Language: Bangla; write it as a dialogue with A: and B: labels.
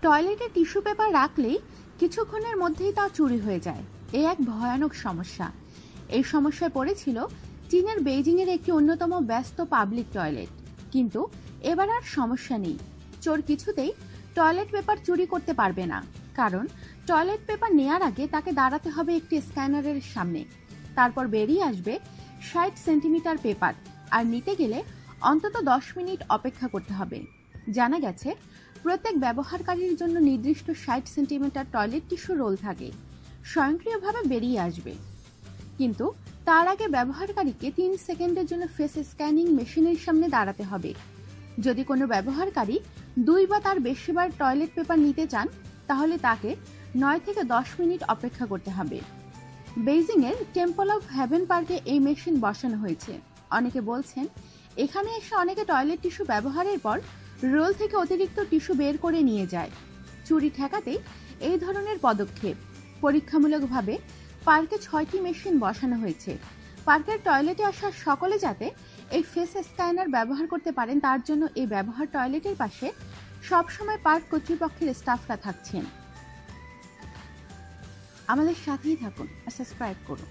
A: টয়লেটে টিস্যু পেপার রাখলেই কিছুক্ষণের মধ্যেই তা চুরি হয়ে যায়। এ এক ভয়ানক সমস্যা। এই সমস্যায় পড়েছিল চীনের বেইজিংয়ের একটি অন্যতম ব্যস্ত পাবলিক টয়লেট। কিন্তু এবার আর সমস্যা নেই। চোর কিছুতেই টয়লেট পেপার চুরি করতে পারবে না, কারণ টয়লেট পেপার নেয়ার আগে তাকে দাঁড়াতে হবে একটি স্ক্যানারের সামনে। তারপর বেরিয়ে আসবে ৬০ সেন্টিমিটার পেপার, আর নিতে গেলে অন্তত ১০ মিনিট অপেক্ষা করতে হবে। জানা গেছে প্রত্যেক ব্যবহারকারীর জন্য নির্দিষ্ট ৬০ সেন্টিমিটার টয়লেট টিস্যু রোল থাকে, স্বয়ংক্রিয়ভাবে বেরিয়ে আসবে। কিন্তু তার আগে ব্যবহারকারীকে ৩ সেকেন্ডের জন্য ফেস স্ক্যানিং মেশিনের সামনে দাঁড়াতে হবে। যদি কোনো ব্যবহারকারী ২ বা তার বেশিবার টয়লেট পেপার নিতে চান, তাহলে তাকে ৯ থেকে ১০ মিনিট অপেক্ষা করতে হবে। বেইজিংয়ের টেম্পল অফ হেভেন পার্কে এই মেশিন বসানো হয়েছে। অনেকে বলছেন, এখানে এসে অনেকে টয়লেট টিস্যু ব্যবহারের পর রোল থেকে অতিরিক্ত টিস্যু বের করে নিয়ে যায়। চুরি ঠেকাতেই এই ধরনের পদক্ষেপ। পরীক্ষামূলকভাবে পার্কে ৬টি মেশিন বসানো হয়েছে। পার্কের টয়লেটে আসা সকলে যাতে এই ফেস স্ক্যানার ব্যবহার করতে পারেন, তার জন্য এই ব্যবহার টয়লেটের পাশে সবসময় পার্ক কর্তৃপক্ষের স্টাফরা থাকছেন। আমাদের সাথেই থাকুন আর সাবস্ক্রাইব করুন।